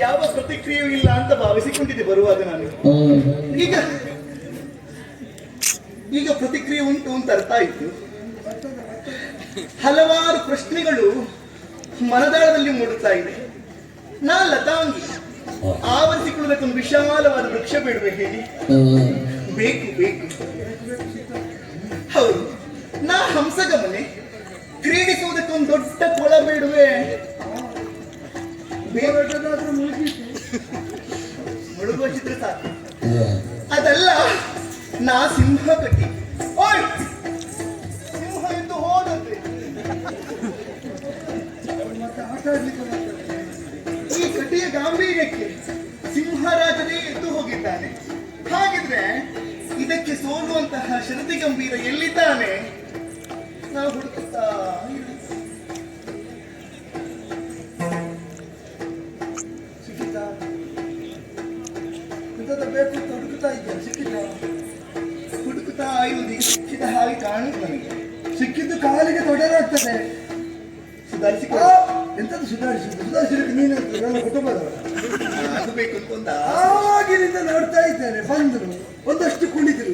ಯಾವ ಪ್ರತಿಕ್ರಿಯೆಯೂ ಇಲ್ಲ ಅಂತ ಭಾವಿಸಿಕೊಂಡಿದ್ದೆ ಬರುವಾಗ ನಾನು. ಈಗ ಈಗ ಪ್ರತಿಕ್ರಿಯೆ ಉಂಟು ಅಂತ ಅರ್ಥ ಆಯ್ತು. ಹಲವಾರು ಪ್ರಶ್ನೆಗಳು ಮನದಾಳದಲ್ಲಿ ಮೂಡುತ್ತಾ ಇದೆ. ನಾ ಲತಾಂಗಿ ಆವರಿಸಿಕೊಳ್ಳುವುದಕ್ಕೊಂದು ವಿಶಾಲವಾದ ವೃಕ್ಷ ಬೇಡುವೆ ಹೇಳಿ? ಬೇಕು ಬೇಕು. ಹೌದು, ನಾ ಹಂಸಗಮನೆ ಕ್ರೀಡಿಸುವುದಕ್ಕೊಂದು ದೊಡ್ಡ ಕೊಳ ಬೇಡುವೆ. ಮುಳುಗುವ ಚಿತ್ರ ಸಾಕು. ಅದಲ್ಲ, ನಾ ಸಿಂಹ ಕಟ್ಟಿ. ಓಯ್, ಸಿಂಹ ಎಂದು ಹೋದಂತೆ ಈ ಕಟಿಯ ಗಾಂಭೀರ್ಯಕ್ಕೆ ಸಿಂಹರಾಜನೇ ಎದ್ದು ಹೋಗಿದ್ದಾನೆ. ಹಾಗಿದ್ರೆ ಇದಕ್ಕೆ ಸೋಲುವಂತಹ ಶರದಿ ಗಂಭೀರ ಎಲ್ಲಿದ್ದಾನೆ? ನಾವು ಹುಡುಕುತ್ತಾ ಸಿಕ್ಕಿದ್ದ ಬೇಕು ಅಂತ ಹುಡುಕುತ್ತಾ ಇದ್ದ. ಸಿಕ್ಕಿದ್ದ ಹುಡುಕುತ್ತಾ ಇರುವುದು ಸಿಕ್ಕಿದ ಹಾಗೆ ಕಾಣುದು ನನಗೆ. ಸಿಕ್ಕಿದ್ದು ಕಾಲಿಗೆ ತೊಡರಾಗ್ತದೆ. ಸುಧಾರಿಸಿಕೊ. ಎಂತದ್ದು ಸುಧಾರಿಸುದು? ಸುಧಾರಿಸಲಿಕ್ಕೆ ನೀನು ನನ್ನ ಕುಟುಂಬದವರ ಅದು ಬೇಕು ಅಂತ ಆಗಿನಿಂದ ನೋಡ್ತಾ ಇದ್ದೇನೆ. ಬಂದರು, ಒಂದಷ್ಟು ಕುಣಿತರು,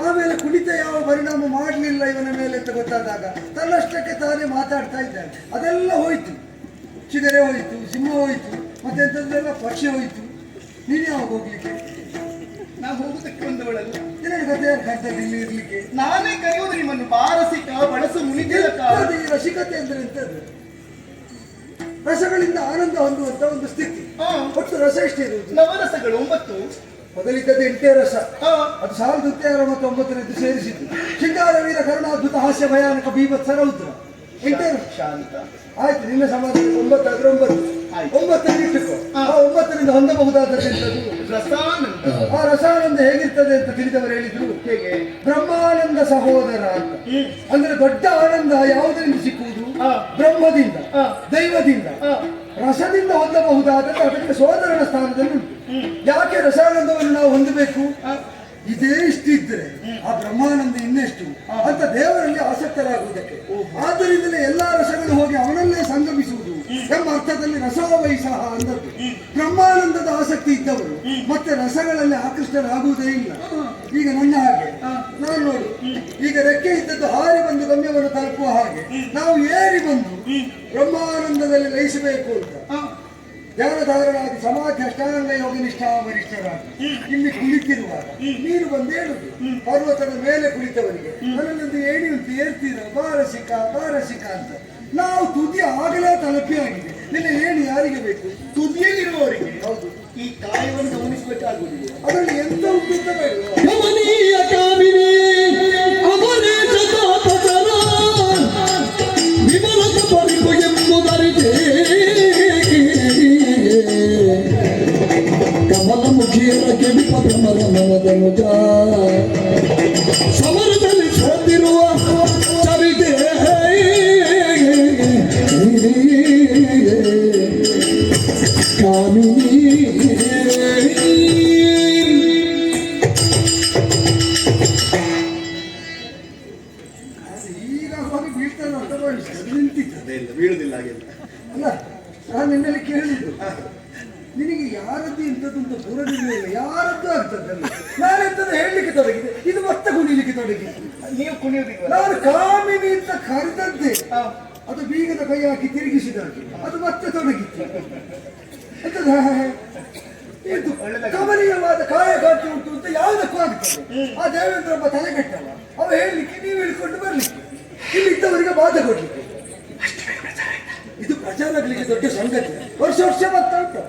ಆಮೇಲೆ ಕುಣಿತ ಯಾವ ಪರಿಣಾಮ ಮಾಡಲಿಲ್ಲ ಇವನ ಮೇಲೆ ಅಂತ ಗೊತ್ತಾದಾಗ ತನ್ನಷ್ಟಕ್ಕೆ ತಾನೇ ಮಾತಾಡ್ತಾ ಇದ್ದಾನೆ. ಅದೆಲ್ಲ ಹೋಯ್ತು, ಚಿಗರೆ ಹೋಯ್ತು, ಸಿಂಹ ಹೋಯ್ತು, ಮತ್ತೆಂಥದ್ದೆಲ್ಲ ಪಕ್ಷಿ ಹೋಯ್ತು. ನೀನು ಯಾವಾಗ ಹೋಗ್ಲಿಕ್ಕೆ? ನಾವು ಹೋಗುದಕ್ಕೆ ಬಂದವಳಲ್ಲ. ನಿನಗೆ ಕಥೆ ಕರ್ತದೆ ಇಲ್ಲಿ ಇರ್ಲಿಕ್ಕೆ. ನಾನೇ ಕರೆಯುವುದು ನಿಮ್ಮನ್ನು ಬಾರಸಿಕ ಬಳಸು ಮುನಿತಿಲಕ. ಈ ರಸಿಕತೆ ಅಂದ್ರೆ ಎಂತದ್ದು? ರಸಗಳಿಂದ ಆನಂದ ಹೊಂದುವಂತ ಒಂದು ಸ್ಥಿತಿ. ಒಟ್ಟು ರಸ ಎಷ್ಟೇ ಇರುವುದು? ನವರಸಗಳು 9. ಮೊದಲಿದ್ದದ್ದು 8 ರಸ. ಅದು 1909 ಸೇರಿಸಿದ್ದು. ಶೃಂಗಾರ ವೀರ ಕರುಣಾದ್ಭುತ ಹಾಸ್ಯ ಭಯಾನಕ ಬೀಭತ್ಸ ರೌದ್ರ 8 ಶಾಂತ. ಆಯ್ತು, ನಿನ್ನ ಸಮಾಜ 9 ಆದ್ರೆ 9. 9 ಇಟ್ಟುಕೋ. ಆ 9ರಿಂದ ಹೊಂದಬಹುದಾದದ್ದು ರಸಾನಂದ. ಆ ರಸಾನಂದ ಹೇಗಿರ್ತದೆ ಅಂತ ತಿಳಿದವರು ಹೇಳಿದ್ರು. ಹೇಗೆ? ಬ್ರಹ್ಮಾನಂದ ಸಹೋದರ ಅಂತ. ಅಂದ್ರೆ ದೊಡ್ಡ ಆನಂದ ಯಾವುದರಿಂದ ಸಿಕ್ಕುವುದು? ಬ್ರಹ್ಮದಿಂದ, ದೈವದಿಂದ. ರಸದಿಂದ ಹೊಂದಬಹುದಾದದ್ದು ಅದಕ್ಕೆ ಸೋದರನ ಸ್ಥಾನದಲ್ಲಿ ಉಂಟು. ಯಾಕೆ ರಸಾನಂದವನ್ನು ನಾವು ಹೊಂದಬೇಕು? ಇದೇ ಇಷ್ಟಿದ್ರೆ ಆ ಬ್ರಹ್ಮಾನಂದ ಇನ್ನೆಷ್ಟು ಅಂತ ದೇವರಲ್ಲಿ ಆಸಕ್ತರಾಗುವುದಕ್ಕೆ. ಆದ್ದರಿಂದಲೇ ಎಲ್ಲಾ ರಸಗಳು ಹೋಗಿ ಅವನಲ್ಲೇ ಸಂಗಮಿಸುವುದು ಎಂಬ ಅರ್ಥದಲ್ಲಿ ರಸೋವೈಸಹ ಅಂದದ್ದು. ಬ್ರಹ್ಮಾನಂದದ ಆಸಕ್ತಿ ಇದ್ದವರು ಮತ್ತೆ ರಸಗಳಲ್ಲಿ ಆಕೃಷ್ಟರಾಗುವುದೇ ಇಲ್ಲ. ಈಗ ನನ್ನ ಹಾಗೆ ನಾನು ನೋಡು, ಈಗ ರೆಕ್ಕೆ ಇದ್ದದ್ದು ಹಾರಿ ಬಂದು ಗಮ್ಯವನ್ನು ತಲುಪುವ ಹಾಗೆ ನಾವು ಏರಿ ಬಂದು ಬ್ರಹ್ಮಾನಂದದಲ್ಲಿ ಲಯಿಸಬೇಕು ಅಂತ ಧ್ಯಾನಧಾರಣಾದಿ ಸಮಾಧಿ ಅಷ್ಟಾಂಗ ಯೋಗ ನಿಷ್ಠಾ ವರಿಷ್ಠರಾಗಿ ಇಲ್ಲಿ ಕುಳಿತಿರುವಾಗ ನೀನು ಬಂದು ಹೇಳುದು ಪರ್ವತದ ಮೇಲೆ ಕುಳಿತವರಿಗೆ ನನ್ನಲ್ಲೊಂದು ಏಣಿ ಉಂಟು, ಏರ್ತೀರ ಬಾರಸಿಕ ಬಾರಸಿಕ ಅಂತ. ನಾವು ತುದಿ ಆಗಲೇ ತಲುಪಿ ಆಗಿದೆ. ನಿನ್ನ ಏಣಿ ಯಾರಿಗೆ ಬೇಕು? ತುದಿಯಲ್ಲಿರುವವರಿಗೆ. ಹೌದು, ಈ ಕಾಯವನ್ನು ಗಮನಿಸಬೇಕಾಗುವುದಿಲ್ಲ. ಅದರಲ್ಲಿ ಎಂತ ಉಂಟು ಅಂತ ಬೇಡ. ಸಮರದಲ್ಲಿ ಸೋತಿರುವ ಚರಿತೆ ಕಾಮಿನಿ. ಈಗ ಹೋಗಿ ಬೀಳ್ತಾನೆ ಅಂತ ಭಾವಿಸ್ತದೆ. ನಿಂತಿರ್ತದೆ ಇಲ್ಲ, ಬೀಳುದಿಲ್ಲ ಹಾಗೆಲ್ಲ. ಅಲ್ಲ, ನಾನು ನಿನ್ನಲ್ಲಿ ಕೇಳಿದ್ದು ನಿನಗೆ ಯಾರದ್ದು ಇಂಥದ್ದು ಅಂತ ಪೂರದಿರಲಿಲ್ಲ. ಯಾರದ್ದು ಆಗ್ತದಲ್ಲ. ನಾನೆಂತದ್ದು ಹೇಳಲಿಕ್ಕೆ ತೊಡಗಿದೆ, ಇದು ಮತ್ತೆ ಕುಣಿಲಿಕ್ಕೆ ತೊಡಗಿದೆ. ನೀವು ಕುಣಿಯುವುದಿಲ್ಲ. ನಾನು ಕಾಮಿನಿ ಅಂತ ಕರೆದದ್ದೇ ಅದು ಬೀಗದ ಕೈ ಹಾಕಿ ತಿರುಗಿಸಿದಾಗೆ ಅದು ಮತ್ತೆ ತೊಡಗಿತ್ತು. ಇದು ಕಮನೀಯವಾದ ಕಾಯಗಾತಿ ಉಂಟು ಅಂತ ಯಾವುದಕ್ಕೂ ಆಗ್ತದೆ. ಆ ದೇವೇಂದ್ರ ಒಬ್ಬ ತಲೆಗಟ್ಟವ, ಅವ ಹೇಳಲಿಕ್ಕೆ ನೀವು ಹಿಡ್ಕೊಂಡು ಬರ್ಲಿಕ್ಕೆ, ಇಲ್ಲಿದ್ದವರಿಗೆ ಬಾಧೆ ಕೊಡ್ಲಿಕ್ಕೆ. ಇದು ಪ್ರಚಾರ ಆಗ್ಲಿಕ್ಕೆ ದೊಡ್ಡ ಸಂಗತಿ. ವರ್ಷ ವರ್ಷ ಬರ್ತಾ ಉಂಟು.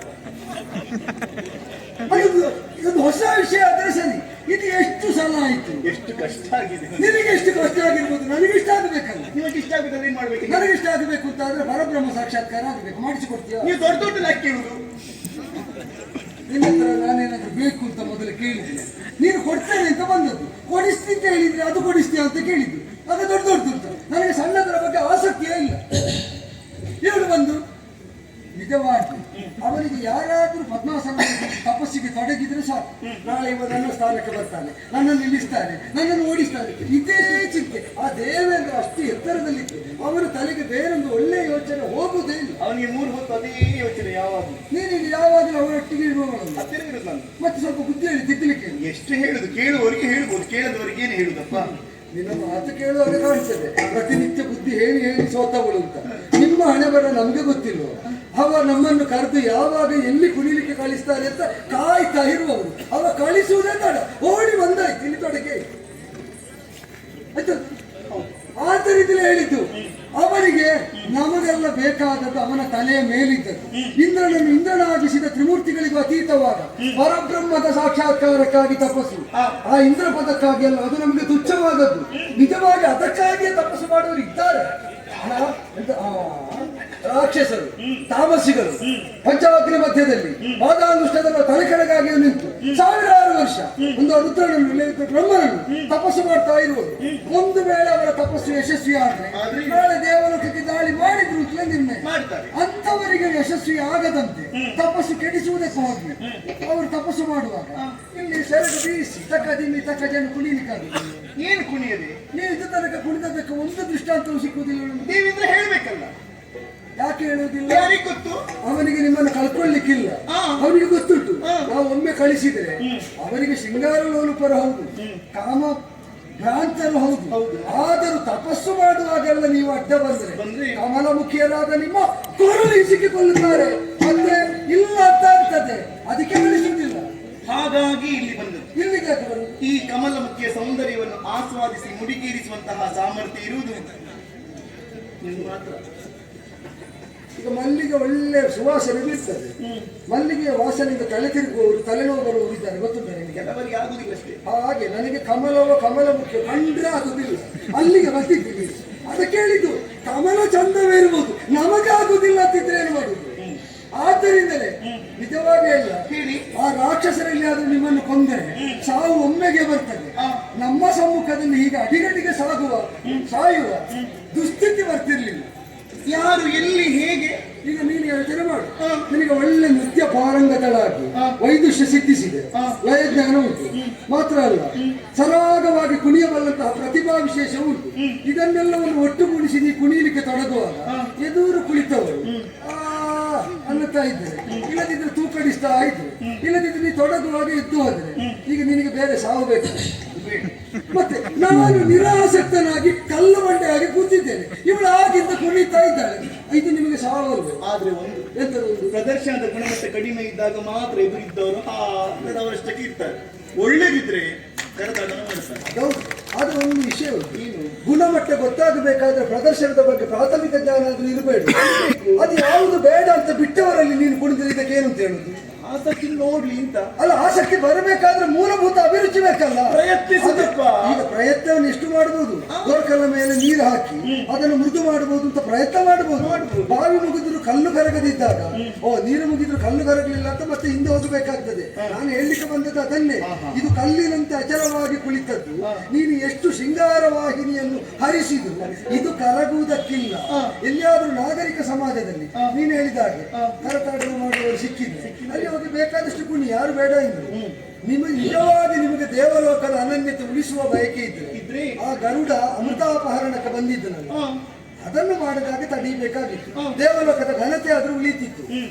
ಇದೊಂದು ಹೊಸ ವಿಷಯ ಆದರೆ ಸರಿ. ಇದು ಎಷ್ಟು ಸಲ ಆಯ್ತು, ಎಷ್ಟು ಕಷ್ಟ ಆಗಿದೆ. ನಿನಗೆ ಎಷ್ಟು ಕಷ್ಟ ಆಗಿರ್ಬೋದು, ನನಗೆ ಇಷ್ಟ ಆಗಬೇಕಲ್ಲ. ನಿಮಗೆ ಇಷ್ಟ ಆಗಬೇಕು, ಏನ್ ಮಾಡ್ಬೇಕು? ನನಗೆ ಇಷ್ಟ ಆಗಬೇಕು ಅಂತ ಆದ್ರೆ ಪರಬ್ರಹ್ಮ ಸಾಕ್ಷಾತ್ಕಾರ ಆಗಬೇಕು. ಮಾಡಿಸಿಕೊಡ್ತೀಯ? ನೀವು ದೊಡ್ಡ ದೊಡ್ಡ ಲೆಕ್ಕ ಕೇಳುದು. ನಿನ್ನ ಹತ್ರ ನಾನೇನಾದ್ರೂ ಬೇಕು ಅಂತ ಮೊದಲು ಕೇಳಿದ್ದೀನಿ, ನೀನು ಕೊಡ್ತೇನೆ ಅಂತ ಬಂದದ್ದು. ಕೊಡಿಸ್ತಿ ಅಂತ ಹೇಳಿದ್ರೆ ಅದು ಕೊಡಿಸ್ತೀಯ ಅಂತ ಕೇಳಿದ್ದು. ಅದು ದೊಡ್ಡ ದೊಡ್ಡದು. ನನಗೆ ಸಣ್ಣದರ ಬಗ್ಗೆ ಆಸಕ್ತಿಯೇ ಇಲ್ಲ. ಇವಳು ಬಂದು ನಿಜವಾಗಿ ಅವನಿಗೆ ಯಾರಾದ್ರೂ ಪದ್ಮಾಸನ ತಪಸ್ಸು ತಪಸ್ಸಿಗೆ ತೊಡಗಿದ್ರೆ ಸಾಕು, ನಾಳೆ ಇವ ನನ್ನ ಸ್ಥಾನಕ್ಕೆ ಬರ್ತಾನೆ, ನನ್ನನ್ನು ನಿಲ್ಲಿಸ್ತಾನೆ, ನನ್ನನ್ನು ಓಡಿಸ್ತಾನೆ, ಇದೇ ಚಿಂತೆ. ಆ ದೇವೇಂದ್ರ ಅಷ್ಟು ಎತ್ತರದಲ್ಲಿತ್ತು, ಅವರ ತಲೆಗೆ ಬೇರೊಂದು ಒಳ್ಳೆಯ ಯೋಚನೆ ಹೋಗುವುದೇ ಇಲ್ಲ. ಅವನಿಗೆ 3 ಹೊತ್ತು ಅದೇ ಯೋಚನೆ ಯಾವಾಗಲೂ. ನೀನು ಯಾವಾಗಲೂ ಅವರೊಟ್ಟಿಗೆ ಇರುವವರಲ್ಲ. ಹತ್ತಿರ ಇರುದು ನಾನು. ಮತ್ತೆ ಸ್ವಲ್ಪ ಬುದ್ಧಿ ಹೇಳಿ ತಿದ್ದಲಿಕ್ಕೆ. ಎಷ್ಟು ಹೇಳುದು, ಕೇಳುವವರಿಗೆ ಹೇಳ್ಬೋದು, ಕೇಳದವರಿಗೆ ಏನು ಹೇಳುದಪ್ಪ. ನಿನ್ನ ಮಾತು ಕೇಳುವಾಗ ಕಾಣಿಸ್ತದೆ ಪ್ರತಿನಿತ್ಯ ಬುದ್ಧಿ ಹೇಳಿ ಹೇಳಿ ಸೋತವಳು ಅಂತ. ನಿಮ್ಮ ಹಣೆ ಬರ ನಮ್ಗೆ ಗೊತ್ತಿಲ್ಲ. ಅವ ನಮ್ಮನ್ನು ಕರೆದು ಯಾವಾಗ ಎಲ್ಲಿ ಕುಣಿಲಿಕ್ಕೆ ಕಳಿಸ್ತಾರೆ ಅಂತ ಕಾಯ್ತಾ ಇರುವವರು. ಅವ ಕಳಿಸುವುದೇ ತಡ, ಓಡಿ ಬಂದಾಯ್ತು ಇಲ್ಲಿ ತೊಡಗೆ ಆಯ್ತು. ಆದ್ದರಿಂದಲೇ ಹೇಳಿದ್ದು ಅವನಿಗೆ ನಮಗೆಲ್ಲ ಬೇಕಾದದ್ದು ಅವನ ತಲೆಯ ಮೇಲಿದ್ದದ್ದು. ಇಂದ್ರನನ್ನು ಇಂದ್ರನಾಗಿಸಿದ ತ್ರಿಮೂರ್ತಿಗಳಿಗೂ ಅತೀತವಾದ ಪರಬ್ರಹ್ಮದ ಸಾಕ್ಷಾತ್ಕಾರಕ್ಕಾಗಿ ತಪಸ್ಸು. ಆ ಇಂದ್ರ ಪದಕ್ಕಾಗಿ ಅಲ್ಲ, ಅದು ನಮಗೆ ತುಚ್ಛವಾದದ್ದು. ನಿಜವಾಗಿ ಅದಕ್ಕಾಗಿಯೇ ತಪಸ್ಸು ಮಾಡುವವರು ಇದ್ದಾರೆ. ರಾಕ್ಷಸರು, ತಾಮಸಿಗಳು ಪಂಚವಗ್ನಿ ಮಧ್ಯದಲ್ಲಿ ಪಾದಾನುಷ್ಠದ ತಲೆ ಕೆಳಗಾಗಿ ನಿಂತು ಸಾವಿರಾರು ವರ್ಷ ಒಂದು ರುದ್ರನನ್ನು ಬ್ರಹ್ಮನನ್ನು ತಪಸ್ಸು ಮಾಡ್ತಾ ಇರುವುದು. ಒಂದು ವೇಳೆ ಅವರ ತಪಸ್ಸು ಯಶಸ್ವಿ ಆದ್ರೆ ನಾಳೆ ದೇವಲೋಕಕ್ಕೆ ದಾಳಿ ಮಾಡಿದ್ರು ಅಂತಲೇ ನಿರ್ಣಯ. ಅಂತವರಿಗೆ ಯಶಸ್ವಿ ಆಗದಂತೆ ತಪಸ್ಸು ಕೆಡಿಸುವುದಕ್ಕೆ ಹೋಗಿ ಅವರು ತಪಸ್ಸು ಮಾಡುವಾಗ ಇಲ್ಲಿ ಸೆರಗು ಬೀಸಿ ತಕ್ಕದಿಮ್ಮಿ ತಕ್ಕ ಜನ ಕುಣಿಲಿಕ್ಕಾಗುತ್ತೆ. ಏನು ಕುಣಿಯದೆ? ನೀವು ಇದು ತನಕ ಕುಣಿದಕ್ಕೆ ಒಂದು ದೃಷ್ಟಾಂತವೂ ಸಿಕ್ಕುವುದಿಲ್ಲ. ನೀವಿದ್ರೆ ಹೇಳ್ಬೇಕಲ್ಲ. ಯಾಕೆ ಹೇಳುವುದಿಲ್ಲ? ಯಾರಿಗೆ ಗೊತ್ತು? ಅವನಿಗೆ ನಿಮ್ಮನ್ನು ಕಳ್ಕೊಳ್ಳಿಕ್ಕಿಲ್ಲ, ಅವನಿಗೆ ಗೊತ್ತುಂಟು. ನಾವು ಒಮ್ಮೆ ಕಳಿಸಿದ್ರೆ ಅವರಿಗೆ ಶೃಂಗಾರ ಲೋಲುಪರ ಹೌದು, ಕಾಮ ಭ್ರಾಂತರು ಹೌದು. ಆದರೂ ತಪಸ್ಸು ಮಾಡುವಾಗೆಲ್ಲ ನೀವು ಅಡ್ಡ ಬಂದ್ರೆ ಕಮಲಮುಖಿಯರಾದ ನಿಮ್ಮ ಕೊರಳು ಸಿಕ್ಕಿಕೊಳ್ಳುತ್ತಾರೆ. ಅಂದ್ರೆ ಇಲ್ಲ ಅಂತ ಆಗ್ತದೆ, ಅದಕ್ಕೆ ಕಳಿಸುವುದಿಲ್ಲ. ಹಾಗಾಗಿ ಇಲ್ಲಿ ಬಂದದ್ದು. ಇಲ್ಲಿಗೆ ಈ ಕಮಲಮುಖಿಯ ಸೌಂದರ್ಯವನ್ನು ಆಸ್ವಾದಿಸಿ ಮುಡಿಗೇರಿಸುವಂತಹ ಸಾಮರ್ಥ್ಯ ಇರುವುದು ನಿಮ್ಗೆ ಮಾತ್ರ. ಈಗ ಮಲ್ಲಿಗೆ ಒಳ್ಳೆ ಸುವಾಸನೆ ಬೀರ್ತದೆ. ಮಲ್ಲಿಗೆಯ ವಾಸನೆಯಿಂದ ತಲೆ ತಿರುಗುವವರು, ತಲೆನೋವು ಬರುವವರು ಇದ್ದಾರೆ, ಗೊತ್ತುಂಟ ನಿಮಗೆ? ಕೆಲವರಿಗೆ ಆಗುದಿಲ್ಲ ಅಷ್ಟೇ. ಹಾಗೆ ನನಗೆ ಕಮಲ ಮುಖ್ಯ, ಕಂಡ್ರೆ ಆಗುದಿಲ್ಲ. ಅಲ್ಲಿಗೆ ಬರ್ತಿದ್ದೀವಿ. ಅದಕ್ಕೆ ಹೇಳಿದ್ದು ಕಮಲ ಚಂದವೇ ಇರ್ಬೋದು, ನಮಗಾಗುದಿಲ್ಲ ಅಂತಿದ್ರೆ ಏನು ಮಾಡುದು? ಆದ್ದರಿಂದಲೇ ನಿಜವಾಗಿ ಅಲ್ಲ, ಆ ರಾಕ್ಷಸರಲ್ಲಿ ಆದ್ರೂ ನಿಮ್ಮನ್ನು ಕೊಂದರೆ ಸಾವು ಒಮ್ಮೆಗೆ ಬರ್ತದೆ. ನಮ್ಮ ಸಮ್ಮುಖದಲ್ಲಿ ಹೀಗೆ ಅಡಿಗಡಿಗೆ ಸಾಯುವ ದುಸ್ಥಿತಿ ಬರ್ತಿರ್ಲಿಲ್ಲ. ಯಾರು ಎಲ್ಲಿ ಹೇಗೆ? ಈಗ ನೀನು ಯೋಚನೆ ಮಾಡು, ನಿನಗೆ ಒಳ್ಳೆ ನೃತ್ಯ ಪಾರಂಗತಳಾಗಿ ವೈದುಷ್ಯ ಸಿದ್ಧಿಸಿದೆ, ಲಯಜ್ಞಾನ ಉಂಟು, ಮಾತ್ರ ಅಲ್ಲ ಸರಾಗವಾಗಿ ಕುಣಿಯಬಲ್ಲಂತಹ ಪ್ರತಿಭಾ ವಿಶೇಷ ಉಂಟು. ಇದನ್ನೆಲ್ಲವನ್ನು ಒಟ್ಟುಗೂಡಿಸಿ ನೀ ಕುಣಿಯಲಿಕ್ಕೆ ತೊಡಗುವಾಗ ಎದುರು ಕುಳಿತವರು ಅನ್ನುತ್ತಾ ಇದ್ದಾರೆ. ಇಲ್ಲದಿದ್ರೆ ತೂಕಡಿಸ್ತಾ ಇದ್ರು, ಇಲ್ಲದಿದ್ರೆ ನೀ ತೊಡಗುವಾಗ ಎದ್ದು ಹೋದ್ರೆ ಈಗ ನಿನಗೆ ಬೇರೆ ಸಾವು ಬೇಕು. ಮತ್ತೆ ನಾನು ನಿರಾಸಕ್ತನಾಗಿ ಕಲ್ಲು ಬಂಡೆಯಾಗಿ ಕೂತಿದ್ದೇನೆ, ಇವಳು ಆಗಿಂದ ಕುಣಿತಾ ಇದ್ದಾಳೆ, ಇದು ನಿಮಗೆ ಸಾವಲ್ವೇ? ಆದ್ರೆ ಒಂದು ಎಂತದೊಂದು ಪ್ರದರ್ಶನದ ಗುಣಮಟ್ಟ ಕಡಿಮೆ ಇದ್ದಾಗ ಮಾತ್ರ ಎದುರಿದ್ದವರು ಅವರಷ್ಟಕ್ಕೆ ಇರ್ತಾರೆ. ಒಳ್ಳೆದಿದ್ರೆ ಕರೆದಾಡನ ಮಾಡ್ತಾರೆ. ಹೌದು, ಆದ್ರೆ ಒಂದು ವಿಷಯ ಉಂಟು, ಗುಣಮಟ್ಟ ಗೊತ್ತಾಗಬೇಕಾದ್ರೆ ಪ್ರದರ್ಶನದ ಬಗ್ಗೆ ಪ್ರಾಥಮಿಕ ಜ್ಞಾನ ಆದ್ರೂ ಇರಬೇಡ. ಅದು ಯಾವುದು ಬೇಡ ಅಂತ ಬಿಟ್ಟವರಲ್ಲಿ ನೀನು ಕುಣಿದ್ರೆ ಇದಕ್ಕೆ ಏನು ಅಂತ ಹೇಳುದು? ಆಸಕ್ತಿ ನೋಡ್ಲಿ ಅಂತ ಅಲ್ಲ, ಆಸಕ್ತಿ ಬರಬೇಕಾದ್ರೆ ಮೂಲಭೂತ ಅಭಿರುಚಿ ಬೇಕಲ್ಲ. ಪ್ರಯತ್ನಿಸಬೇಕು. ಈಗ ಪ್ರಯತ್ನವನ್ನು ಎಷ್ಟು ಮಾಡಬಹುದು? ದೊರಕಲ್ಲ ಮೇಲೆ ನೀರು ಹಾಕಿ ಅದನ್ನು ಮೃದು ಮಾಡಬಹುದು ಅಂತ ಪ್ರಯತ್ನ ಮಾಡಬಹುದು. ಬಾವಿ ಮುಗಿದ್ರು ಕಲ್ಲು ಕರಗದಿದ್ದಾಗ ನೀರು ಮುಗಿದ್ರು ಕಲ್ಲು ಕರಗಲಿಲ್ಲ ಅಂತ ಮತ್ತೆ ಹಿಂದೆ ಹೋಗಬೇಕಾಗ್ತದೆ. ನಾನು ಹೇಳಲಿಕ್ಕೆ ಬಂದದ್ದು ಅದನ್ನೇ. ಇದು ಕಲ್ಲಿನಂತೆ ಅಚಲವಾಗಿ ಕುಳಿತದ್ದು. ನೀನು ಎಷ್ಟು ಶೃಂಗಾರ ವಾಹಿನಿಯನ್ನು ಹರಿಸಿದ್ರು ಇದು ಕರಗುವುದಕ್ಕಿಲ್ಲ. ಎಲ್ಲಿಯಾದ್ರೂ ನಾಗರಿಕ ಸಮಾಜದಲ್ಲಿ ನೀನು ಹೇಳಿದಾಗೆ ಕರತಾಡಲು ಮಾಡುವವರು ಸಿಕ್ಕಿದ್ರು, ಅಲ್ಲಿ ಹೋಗಿ ಬೇಕಾದಷ್ಟು ಕುಣಿ, ಯಾರು ಬೇಡ ಇದ್ರು. ನಿಮಗೆ ನಿಜವಾಗಿ ನಿಮಗೆ ದೇವಲೋಕದ ಅನನ್ಯತೆ ಉಳಿಸುವ ಬಯಕೆ ಇದ್ರೆ ಆ ಗರುಡ ಅಮೃತಾಪಹರಣಕ್ಕೆ ಬಂದಿದ್ದು ನಾನು ಅದನ್ನು ಮಾಡಿದಾಗ ತಡೀಬೇಕಾಗಿತ್ತು. ದೇವಲೋಕದ ಘನತೆ ಆದ್ರೂ ಉಳಿತಿತ್ತು.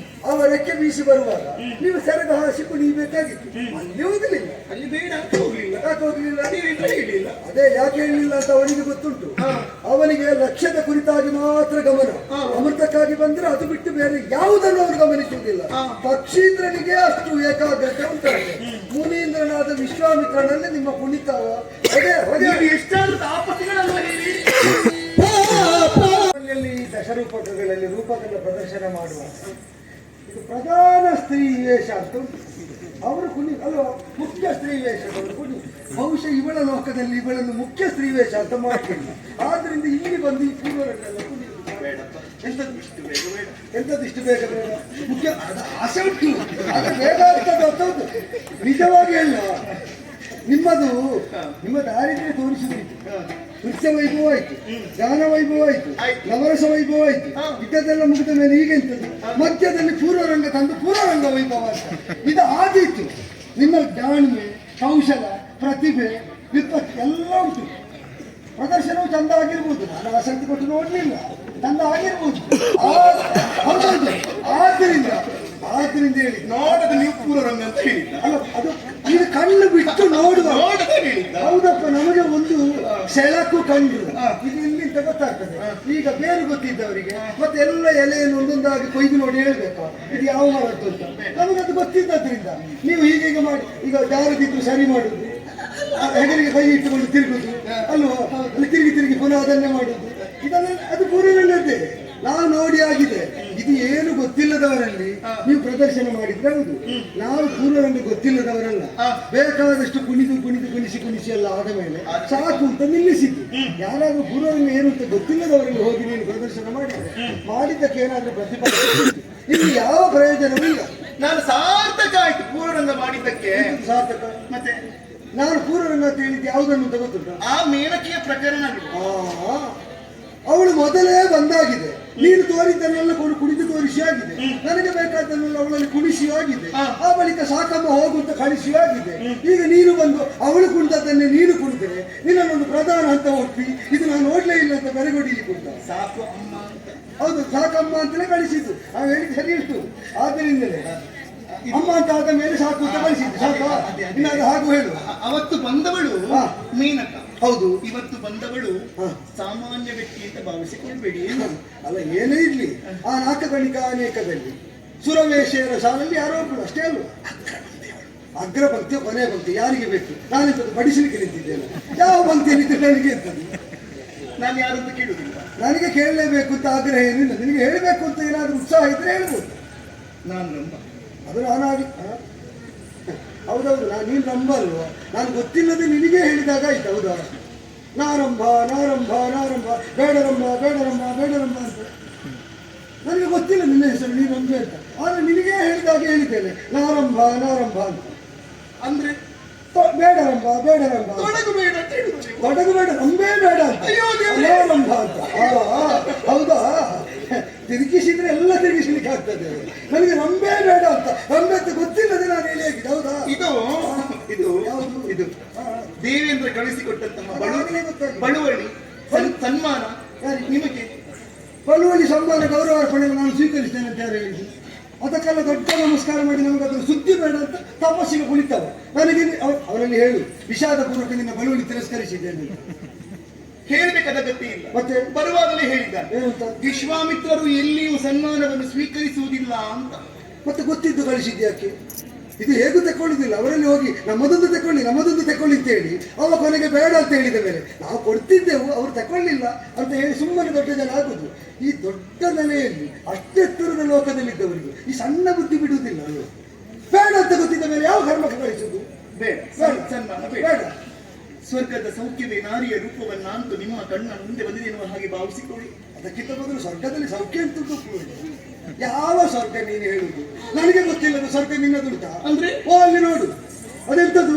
ಅವ ರೆಕ್ಕೆ ಬೀಸಿ ಬರುವಾಗ ನೀವು ಸೆರಗ ಹಾಸಿ ಕುಣಿಬೇಕಾಗಿತ್ತು. ಅಲ್ಲಿ ಹೋಗಲಿಲ್ಲ, ಅಲ್ಲಿ ಬೇಡ ಅಂತ ಹೋಗ್ಲಿಲ್ಲ. ಯಾಕೆ ಹೋಗ್ಲಿಲ್ಲ? ಹೇಳಿಲ್ಲ. ಅದೇ ಯಾಕೆ ಹೇಳಿಲ್ಲ ಅಂತ ಅವನಿಗೆ ಗೊತ್ತುಂಟು. ಅವನಿಗೆ ಲಕ್ಷ್ಯದ ಕುರಿತಾಗಿ ಮಾತ್ರ ಗಮನ. ಅಮೃತಕ್ಕಾಗಿ ಬಂದ್ರೆ ಅದು ಬಿಟ್ಟು ಬೇರೆ ಯಾವುದನ್ನು ಅವರು ಗಮನಿಸುವುದಿಲ್ಲ. ಪಕ್ಷೀಂದ್ರನಿಗೆ ಅಷ್ಟು ಏಕಾಗ್ರತೆ ಉಂಟಾಗಿದೆ. ಮುನೀಂದ್ರನಾದ ವಿಶ್ವಾಮಿತ್ರನಲ್ಲೇ ನಿಮ್ಮ ಕುಣಿತಾವ. ಅದೇ ಎಷ್ಟಾದ್ರೂ ತಾಪಸಿಗಳಲ್ಲ ಹೇಳಿ. ದಶರೂಪಕಗಳಲ್ಲಿ ರೂಪಕಗಳ ಪ್ರದರ್ಶನ ಮಾಡುವ ಇದು ಪ್ರಧಾನ ಸ್ತ್ರೀ ವೇಷ ಅಂತ ಉಂಟು. ಅವರು ಕುಣಿ ಅಲ್ವಾ, ಮುಖ್ಯ ಸ್ತ್ರೀ ವೇಷದವರು ಕುಣಿ. ಬಹುಶಃ ಇವಳ ಲೋಕದಲ್ಲಿ ಇವಳನ್ನು ಮುಖ್ಯ ಸ್ತ್ರೀ ವೇಷ ಅಂತ ಮಾಡ್ತಿಲ್ಲ. ಆದ್ರಿಂದ ಇಲ್ಲಿ ಬಂದು ಈ ಪೂರ್ವರೆಲ್ಲ ಕುಣಿ ಎಂತದಿಷ್ಟು ಬೇಗ ಬೇಡ. ಮುಖ್ಯ ಆಸೆ ಉಂಟು, ಅದು ಬೇಗ ಆಗ್ತದೆ ಅಂತದ್ದು ನಿಜವಾಗಿ ಅಲ್ಲ. ನಿಮ್ಮ ದಾರಿದ್ರ್ಯ ತೋರಿಸುವುದು ನೃತ್ಯ ವೈಭವ ಆಯ್ತು, ಗಾನ ವೈಭವ ಆಯ್ತು, ಆಯ್ತು. ನವರಸ ವೈಭವ ಆಯ್ತು. ಹಾ. ಇದ್ದದೆಲ್ಲ ಮುಗಿದ ಮೇಲೆ ಈಗ ಎಂತದ್ದು? ಮಧ್ಯದಲ್ಲಿ ಪೂರ್ವರಂಗ ತಂದು ಪೂರ್ವರಂಗ ವೈಭವ ಅಂತ ಇದು ಆದೀತು. ನಿಮ್ಮ ಜಾಣ್ಮೆ, ಕೌಶಲ, ಪ್ರತಿಭೆ, ವಿಪತ್ತು ಎಲ್ಲ ಉಂಟು. ಪ್ರದರ್ಶನವು ಚಂದ ಆಗಿರ್ಬೋದು, ನಾನು ಆಸಕ್ತಿ ಕೊಟ್ಟು ನೋಡ್ಲಿಲ್ಲ, ಚಂದ ಆಗಿರ್ಬೋದು. ಹೌದೌದು. ಆದ್ರಿಂದ ಹೇಳಿ ನೋಡದ ನೀವು ಪೂರ್ವರಂಗ ಅಂತ ಹೇಳಿದ್ದ. ಅಲ್ಲ, ಅದು ಇದು ಕಣ್ಣು ಬಿಟ್ಟು ನೋಡುವ. ನೋಡದ ಹೇಳಿದ್ದ. ಹೌದಪ್ಪ, ನಮಗೆ ಒಂದು ಸೆಳಕು ಕಂಡು ಇದು ಇಲ್ಲಿಂದ ಗೊತ್ತಾಗ್ತದೆ. ಈಗ ಬೇರು ಗೊತ್ತಿದ್ದವರಿಗೆ ಮತ್ತೆ ಎಲ್ಲ ಎಲೆಯನ್ನು ಒಂದೊಂದಾಗಿ ಕೊಯ್ದು ನೋಡಿ ಹೇಳ್ಬೇಕು ಇದು ಯಾವ ಮರದ್ದು ಅಂತ. ನಮಗದು ಗೊತ್ತಿದ್ದದ್ರಿಂದ ನೀವು ಹೀಗೆ ಮಾಡಿ, ಈಗ ಜಾರದಿದ್ದು ಸರಿ ಮಾಡುದು, ಹೆಗಲಿಗೆ ಕೈ ಇಟ್ಟುಕೊಂಡು ತಿರುಗುದು ಅಲ್ವಾ, ಅಲ್ಲಿ ತಿರುಗಿ ಪುನಃ ಅದನ್ನೇ ಮಾಡುದು, ಇದನ್ನ ಅದು ಪೂರ್ವರಂಗದ್ದೇ. ನಾವು ನೋಡಿ ಆಗಿದೆ. ಇದು ಏನು ಗೊತ್ತಿಲ್ಲದವರಲ್ಲಿ ನೀವು ಪ್ರದರ್ಶನ ಮಾಡಿದ್ರೆ ಹೌದು. ನಾವು ಪೂರ್ವರಂಗ ಗೊತ್ತಿಲ್ಲದವರಲ್ಲ. ಬೇಕಾದಷ್ಟು ಕುಣಿಸಿ ಎಲ್ಲ ಆದ ಮೇಲೆ ಸಾಕು ಅಂತ ನಿಲ್ಲಿಸಿದ್ದು. ಯಾರಾದ್ರೂ ಪೂರ್ವರಂಗ ಏನು ಅಂತ ಗೊತ್ತಿಲ್ಲದವರಲ್ಲಿ ಹೋಗಿ ನೀನು ಪ್ರದರ್ಶನ ಮಾಡಿದ್ದಕ್ಕೆ ಏನಾದ್ರೂ ಪ್ರತಿಫಲ ಇಲ್ಲಿ ಯಾವ ಪ್ರಯೋಜನವೂ ಇಲ್ಲ. ನಾನು ಸಾರ್ಥಕ ಆಯ್ತು ಪೂರ್ವರಂಗ ಮಾಡಿದ್ದಕ್ಕೆ. ಸಾರ್ಥಕ. ಮತ್ತೆ ನಾನು ಪೂರ್ವರಂಗ ಅಂತ ಹೇಳಿದ್ದು ಯಾವುದನ್ನು ಅಂತ ಗೊತ್ತುಂಟ? ಆ ಮೇನಕೆಯ ಪ್ರಕರಣ. ಅವಳು ಮೊದಲೇ ಬಂದಾಗಿದೆ. ನೀನು ತೋರಿದ್ದನ್ನೆಲ್ಲ ಕುಣಿದು ತೋರಿಸಿ ಆಗಿದೆ. ನನಗೆ ಬೇಕಾದನ್ನೆಲ್ಲ ಅವಳಲ್ಲಿ ಕುಣಿಸಿ ಆಗಿದೆ. ಆ ಬಳಿಕ ಸಾಕಮ್ಮ ಹೋಗುವಂತ ಕಳಿಸಿ ಆಗಿದೆ. ಈಗ ನೀನು ಬಂದು ಅವಳು ಕುಣಿದದ್ದನ್ನೇ ನೀನು ಕುಣಿದರೆ ನಿನ್ನೊಂದು ಪ್ರಧಾನ ಅಂತ ಹೋಗ್ತಿ. ಇದು ನಾನು ನೋಡ್ಲೇ ಇಲ್ಲ ಅಂತ ಬೆರಗೊಡಿಲಿ ಕುಂತ. ಸಾಕು ಅಮ್ಮ ಅಂತ. ಹೌದು, ಸಾಕಮ್ಮ ಅಂತಲೇ ಕಳಿಸಿದ್ದು. ನಾವು ಹೇಳಿದ್ದು ಸರಿ ಉಂಟು. ಆದ್ದರಿಂದಲೇ ಅಮ್ಮ ಅಂತ ಆದ ಮೇಲೆ ಸಾಕು ಅಂತ ಕಳಿಸಿದ್ದು. ಸಾಕು ಇನ್ನಾಗ ಹಾಗೂ ಹೇಳು. ಅವತ್ತು ಬಂದವಳು ಮೇನಕ. ಹೌದು. ಇವತ್ತು ಬಂದವಳು ಸಾಮಾನ್ಯ ವ್ಯಕ್ತಿ ಅಂತ ಭಾವಿಸಿಕೊಳ್ಬೇಡಿ. ಅಲ್ಲ, ಏನೇ ಇರ್ಲಿ, ಆ ನಾಕಗಣಿಕ ಅನೇಕದಲ್ಲಿ ಸುರವೇಶೆಯರ ಸಾಲಲ್ಲಿ ಯಾರೋ ಒಬ್ಬಳು ಅಷ್ಟೇ ಅಲ್ವ. ಅಗ್ರ ಭಕ್ತಿಯ ಕೊನೆ ಭಕ್ತಿ ಯಾರಿಗೆ ಬೇಕು? ನಾನಿಂತದ್ದು ಬಡಿಸಲಿಕ್ಕೆ ನಿಂತಿದ್ದೇನೆ. ಯಾವ ಭಕ್ತಿ ನಿಂತಿದ್ದೆ ನನಗೆ ಅಂತದ್ದು ನಾನು ಯಾರಂತ ಕೇಳುವುದಿಲ್ಲ. ನನಗೆ ಕೇಳಲೇಬೇಕು ಅಂತ ಆಗ್ರಹ ಏನಿಲ್ಲ. ನಿನಗೆ ಹೇಳಬೇಕು ಅಂತ ಏನಾದ್ರೂ ಉತ್ಸಾಹ ಇದ್ರೆ ಹೇಳ್ಬೋದು. ನಾನು ನಂಬ ಅದು ನಾನಾಗಿ ಹೌದೌದು. ನೀನು ನಂಬಲ್ವ? ನಾನು ಗೊತ್ತಿಲ್ಲದೆ ನಿನಗೆ ಹೇಳಿದಾಗ ಆಯ್ತು. ಹೌದಾ? ನಾರಂಭ ಬೇಡರಂಭ ಅಂತ ನನಗೆ ಗೊತ್ತಿಲ್ಲ ನಿನ್ನ ಹೆಸರು, ನೀನು ನಂಬೆ ಅಂತ. ಆದರೆ ನಿನಗೆ ಹೇಳಿದಾಗ ಹೇಳಿದ್ದೇನೆ ನಾರಂಭ ಅಂತ. ಅಂದ್ರೆ ಬೇಡರಂಭ ತೊಡಗು ಬೇಡ ಅಂತ ಹೇಳುದು. ತೊಡಗು ಬೇಡ, ನಂಬೇ ಬೇಡ ಅಂತ. ನಾರಂಭ ಅಂತ. ಹೌದಾ? ತಿರುಗಿಸಿದ್ರೆ ಎಲ್ಲ ತಿರುಗಿಸ್ಲಿಕ್ಕೆ ಆಗ್ತದೆ. ನನಗೆ ರಂಬೆ ಬೇಡ ಅಂತ, ರಂಬೆ ಅಂತ ಗೊತ್ತಿಲ್ಲದೆ ನಾನು ಹೇಳಿ ಆಗಿದೆ. ಹೌದಾ? ಇದು ದೇವೇಂದ್ರ ಕಳಿಸಿಕೊಟ್ಟಂತಹ ಬಳುವಳಿ ಸನ್ಮಾನ ನಿಮಗೆ. ಬಳುವಳಿ ಸನ್ಮಾನ ಗೌರವ ಅರ್ಪಣೆಯನ್ನು ನಾನು ಸ್ವೀಕರಿಸ್ತೇನೆ ಅಂತ ಯಾರು ಹೇಳಿದ್ದು? ಅದಕ್ಕೆಲ್ಲ ದೊಡ್ಡ ನಮಸ್ಕಾರ ಮಾಡಿ ನಮಗೆ ಅದರ ಸುದ್ದಿ ಬೇಡ ಅಂತ ತಪಸ್ಸಿಗೆ ಕುಳಿತವ. ನನಗೆ ಅವರಲ್ಲಿ ಹೇಳು, ವಿಷಾದ ಪೂರ್ವಕ ನಿನ್ನ ಬಳುವಳಿ ತಿರಸ್ಕರಿಸಿದ್ದೇನೆ. ಹೇಳಬೇಕಾದ ಅಗತ್ಯ ಇಲ್ಲ. ಮತ್ತೆ ಬರುವಾಗಲೇ ಹೇಳಿದ್ದ ಏನಂತ? ವಿಶ್ವಾಮಿತ್ರರು ಎಲ್ಲಿಯೂ ಸನ್ಮಾನವನ್ನು ಸ್ವೀಕರಿಸುವುದಿಲ್ಲ ಅಂತ. ಮತ್ತೆ ಗೊತ್ತಿದ್ದು ಕಳಿಸಿದ್ಯಾಕೆ? ಇದು ಹೇಗೂ ತಕೊಳ್ಳುದಿಲ್ಲ. ಅವರಲ್ಲಿ ಹೋಗಿ ನಮ್ಮದೊಂದು ತಕೊಳ್ಳಿ ಅಂತ ಹೇಳಿ ಅವ ಕೊನೆಗೆ ಬೇಡ ಅಂತ ಹೇಳಿದ ಮೇಲೆ ನಾವು ಕೊಡ್ತಿದ್ದೆವು, ಅವರು ತಕೊಳ್ಳಿಲ್ಲ ಅಂತ ಹೇಳಿ ಸುಮ್ಮನೆ ದೊಡ್ಡ ಜನ ಆಗುದು. ಈ ದೊಡ್ಡ ನೆಲೆಯಲ್ಲಿ ಅಷ್ಟೆತ್ತರದ ಲೋಕದಲ್ಲಿದ್ದವರಿಗೆ ಈ ಸಣ್ಣ ಬುದ್ಧಿ ಬಿಡುವುದಿಲ್ಲ. ಅವರು ಬೇಡ ಅಂತ ಗೊತ್ತಿದ್ದ ಮೇಲೆ ಯಾವ ಕರ್ಮಕ್ಕೆ ಕಳಿಸುದು? ಬೇಡ ಸನ್ಮಾನ ಬೇಡ. ಸ್ವರ್ಗದ ಸೌಖ್ಯವೇ ನಾರಿಯ ರೂಪವನ್ನಂತೂ ನಿಮ್ಮ ಕಣ್ಣ ಮುಂದೆ ಬಂದಿದೆ ಎನ್ನುವ ಹಾಗೆ ಭಾವಿಸಿಕೊಳ್ಳಿ. ಅದಕ್ಕಿಂತ ಮೊದಲು ಸ್ವರ್ಗದಲ್ಲಿ ಸೌಖ್ಯ ಅಂತ ಯಾವ ಸ್ವರ್ಗ ನೀನು ಹೇಳುದು? ನನಗೆ ಗೊತ್ತಿಲ್ಲದ ಸ್ವರ್ಗ ನಿನ್ನದುಂಟ ಅಂದ್ರೆ ಅಲ್ಲಿ ನೋಡು. ಅದೆಂತದ್ದು?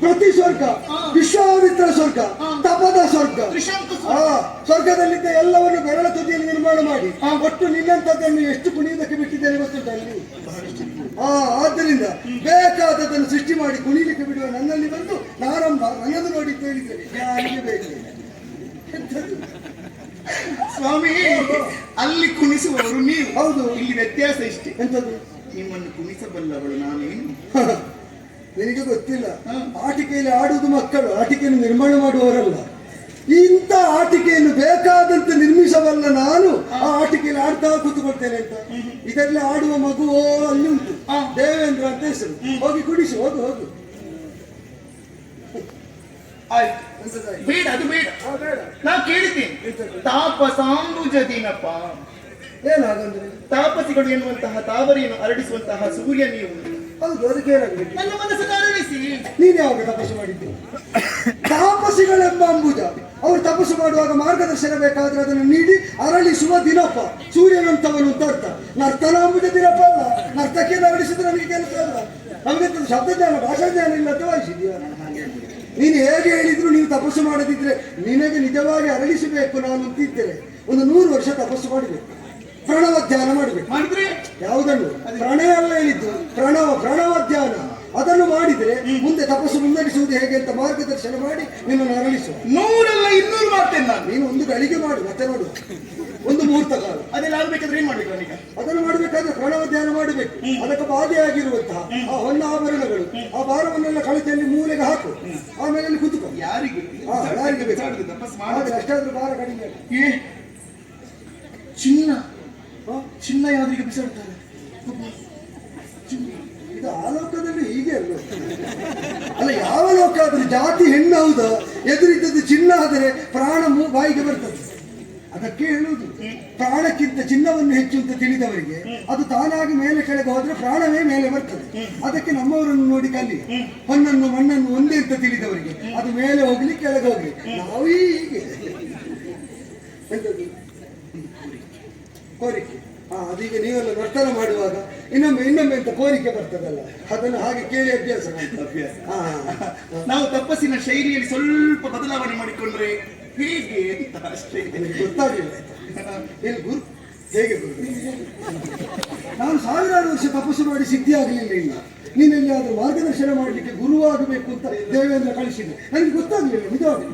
ಪ್ರತಿ ಸ್ವರ್ಗ, ವಿಶ್ವಾಮಿತ್ರ ಸ್ವರ್ಗ, ತಪದ ಸ್ವರ್ಗ. ಸ್ವರ್ಗದಲ್ಲಿದ್ದ ಎಲ್ಲವನ್ನು ಬೆರಳ ತುದಿಯಲ್ಲಿ ನಿರ್ಮಾಣ ಮಾಡಿ ಒಟ್ಟು ನಿನ್ನಂತದ್ದನ್ನು ಎಷ್ಟು ಕುಣಿಯುವುದಕ್ಕೆ ಬಿಟ್ಟಿದ್ದೇನೆ ಗೊತ್ತುಂಟ ಅಲ್ಲಿ. ಆದ್ದರಿಂದ ಬೇಕಾದದನ್ನು ಸೃಷ್ಟಿ ಮಾಡಿ ಕುಣಿಲಿಕ್ಕೆ ಬಿಡುವ ನನ್ನಲ್ಲಿ ಬಂದು ನಾರಂಭ ನನ್ನದು ನೋಡಿ ಹೇಳಿದ್ರೆ ಯಾರಿಗೆ ಬೇಕು? ಸ್ವಾಮಿ, ಅಲ್ಲಿ ಕುಣಿಸುವವರು ನೀವು. ಹೌದು. ಇಲ್ಲಿ ವ್ಯತ್ಯಾಸ ಇಷ್ಟೇ. ಎಂತದ್ದು? ನಿಮ್ಮನ್ನು ಕುಣಿಸಬಲ್ಲವಳು ನಾನೇನು? ನಿನಗೆ ಗೊತ್ತಿಲ್ಲ. ಆಟಿಕೆಯಲ್ಲಿ ಆಡುವುದು ಮಕ್ಕಳು, ಆಟಿಕೆಯನ್ನು ನಿರ್ಮಾಣ ಮಾಡುವವರಲ್ಲ. ಇಂಥ ಆಟಿಕೆಯನ್ನು ಬೇಕಾದಂತೆ ನಿರ್ಮಿಸಬಲ್ಲ ನಾನು ಆ ಆಟಿಕೆಯಲ್ಲಿ ಆಡ್ತಾ ಕೂತ್ಕೊಳ್ತೇನೆ ಅಂತ. ಇದರಲ್ಲಿ ಆಡುವ ಮಗುವೋ ಅಲ್ಲಿ ಉಂಟು, ದೇವೇಂದ್ರ ಅಂತ ಹೆಸರು. ಹೋಗಿ ಕುಡಿಸು, ಹೋಗು. ಬೇಡ, ಅದು ಬೇಡ. ನಾವು ಕೇಳಿದ್ದೇನೆ ತಾಪಸಾಂಬುಜ ದಿನಪ. ಏನಾಗಂದ್ರೆ ತಾಪಸಿಗಳು ಎನ್ನುವಂತಹ ತಾವರೆಯನ್ನು ಅರಳಿಸುವಂತಹ ಸೂರ್ಯ ನೀವು. ಹೌದು, ಅದಕ್ಕೆ ಏನಾಗಬೇಕು? ನನ್ನ ಮನಸ್ಸನ್ನು ಅರಳಿಸಿ. ನೀನು ಯಾವಾಗ ತಪಸ್ಸು ಮಾಡಿದ್ದು? ತಾಪಸಿಗಳೆಂಬ ಅಂಬುಜ. ಅವರು ತಪಸ್ಸು ಮಾಡುವಾಗ ಮಾರ್ಗದರ್ಶನ ಬೇಕಾದ್ರೆ ಅದನ್ನು ನೀಡಿ ಅರಳಿಸುವ ದಿನಪ್ಪ. ಸೂರ್ಯನಂತವನು ಅಂತ ಅರ್ಥ. ನರ್ತನಾಂಬುಜ ದಿನಪ್ಪ ಅಲ್ಲ. ನರ್ತಕಿಯನ್ನು ಅರಳಿಸಿದ್ರೆ ನನಗೆ ಕೆಲಸ ಅಲ್ಲ. ನಮಗೆ ಶಬ್ದ ಜ್ಞಾನ ಭಾಷಾ ಜ್ಞಾನ ಇಲ್ಲ ಅಂತ ವಹಿಸಿದ್ಯಾ? ನೀನು ಹೇಗೆ ಹೇಳಿದ್ರು ನೀವು ತಪಸ್ಸು ಮಾಡದಿದ್ರೆ ನಿನಗೆ ನಿಜವಾಗಿ ಅರಳಿಸಬೇಕು ನಾನು ಅಂತಿದ್ದೇನೆ. ಒಂದು 100 ವರ್ಷ ತಪಸ್ಸು ಮಾಡಬೇಕು, ಪ್ರಣವ ಧ್ಯಾನ ಮಾಡಬೇಕು. ಮಾಡಿದ್ರೆ ಯಾವುದನ್ನು ಪ್ರಣಯ ಅಲ್ಲ ಹೇಳಿದ್ದು, ಪ್ರಣವ ಧ್ಯಾನ. ಅದನ್ನು ಮಾಡಿದ್ರೆ ಮುಂದೆ ತಪಸ್ಸು ಮುನ್ನಡೆಸುವುದು ಹೇಗೆ ಅಂತ ಮಾರ್ಗದರ್ಶನ ಮಾಡಿ ನಿನ್ನನ್ನು ಅರಳಿಸುವ. 100 ಅಲ್ಲ 200 ಮಾಡ್ತೇನೆ ನಾನು. ನೀನು ಒಂದು ಗಳಿಗೆ ಮಾಡು, ಮತ್ತೆ ನೋಡು, ಒಂದು ಮುಹೂರ್ತ ಕಾಲ. ಅದೆಲ್ಲ ಆಗ್ಬೇಕಾದ್ರೆ ಏನ್ ಮಾಡ್ಬೇಕು ನಾನೀಗ? ಅದನ್ನು ಮಾಡಬೇಕಾದ್ರೆ ಪ್ರಣವ ಧ್ಯಾನ ಮಾಡಬೇಕು. ಅದಕ್ಕೆ ಬಾಧೆಯಾಗಿರುವಂತಹ ಆ ಹೊನ್ನ ಆಭರಣಗಳು, ಆ ಭಾರವನ್ನೆಲ್ಲ ಕಳತೆಯಲ್ಲಿ ಮೂಲೆಗೆ ಹಾಕು. ಆಮೇಲೆ ಅಲ್ಲಿ ಕುತ್ಕೊ. ಯಾರಿಗೆ ಯಾರಿಗೆ ಬೇಕು? ತಪಸ್ ಆದ್ರೆ ಅಷ್ಟಾದ್ರೂ ಭಾರ ಕಡಿಮೆ ಆಗುತ್ತೆ. ಏ ಚಿನ್ನ ಯಾವ್ದ್ರಿಗೆ ಬಿಸಾಡ್ತಾರೆ? ಇದು ಆ ಲೋಕದಲ್ಲಿ ಹೀಗೆ ಅಲ್ಲ, ಯಾವ ಲೋಕ ಆದ್ರೆ ಜಾತಿ ಹೆಣ್ಣು ಹೌದಾ, ಎದುರಿದ್ದದ್ದು ಚಿನ್ನ ಆದರೆ ಪ್ರಾಣ ಬಾಯಿಗೆ ಬರ್ತದೆ. ಅದಕ್ಕೆ ಹೇಳುವುದು, ಪ್ರಾಣಕ್ಕಿಂತ ಚಿನ್ನವನ್ನು ಹೆಚ್ಚು ಅಂತ ತಿಳಿದವರಿಗೆ ಅದು ತಾನಾಗಿ ಮೇಲೆ ಕೆಳಗೆ ಹೋದ್ರೆ ಪ್ರಾಣವೇ ಮೇಲೆ ಬರ್ತದೆ. ಅದಕ್ಕೆ ನಮ್ಮವರನ್ನು ನೋಡಿ ಕಲಿ. ಹೊನ್ನನ್ನು ಮಣ್ಣನ್ನು ಒಂದೇ ಅಂತ ತಿಳಿದವರಿಗೆ ಅದು ಮೇಲೆ ಹೋಗ್ಲಿ ಕೆಳಗೆ ಹೋಗ್ಲಿ, ನಾವು ಹೀಗೆ ಕೋರಿಕೆ. ಅದೀಗ ನೀವೆಲ್ಲ ನರ್ತನ ಮಾಡುವಾಗ ಇನ್ನೊಮ್ಮೆ ಅಂತ ಕೋರಿಕೆ ಬರ್ತದಲ್ಲ, ಅದನ್ನು ಹಾಗೆ ಕೇಳಿ ಅಭ್ಯಾಸ. ನಾವು ತಪಸ್ಸಿನ ಶೈಲಿಯಲ್ಲಿ ಸ್ವಲ್ಪ ಬದಲಾವಣೆ ಮಾಡಿಕೊಂಡ್ರೆ ಹೇಗೆ ಅಂತ ಅಷ್ಟೇ. ಗೊತ್ತಾಗಲಿಲ್ಲ ಏನು ಗುರು, ಹೇಗೆ ಗುರು? ನಾನು ಸಾವಿರಾರು ವರ್ಷ ತಪಸ್ಸು ಮಾಡಿ ಸಿದ್ಧಿ ಆಗಲಿಲ್ಲ. ಇಲ್ಲ, ನೀನೆಲ್ಲಿ ಆದ್ರೂ ಮಾರ್ಗದರ್ಶನ ಮಾಡಲಿಕ್ಕೆ ಗುರುವಾಗಬೇಕು ಅಂತ ದೇವೇಂದ್ರ ಕಳಿಸಿದೆ. ನನಗೆ ಗೊತ್ತಾಗಲಿಲ್ಲ ನಿಜವಾಗಿ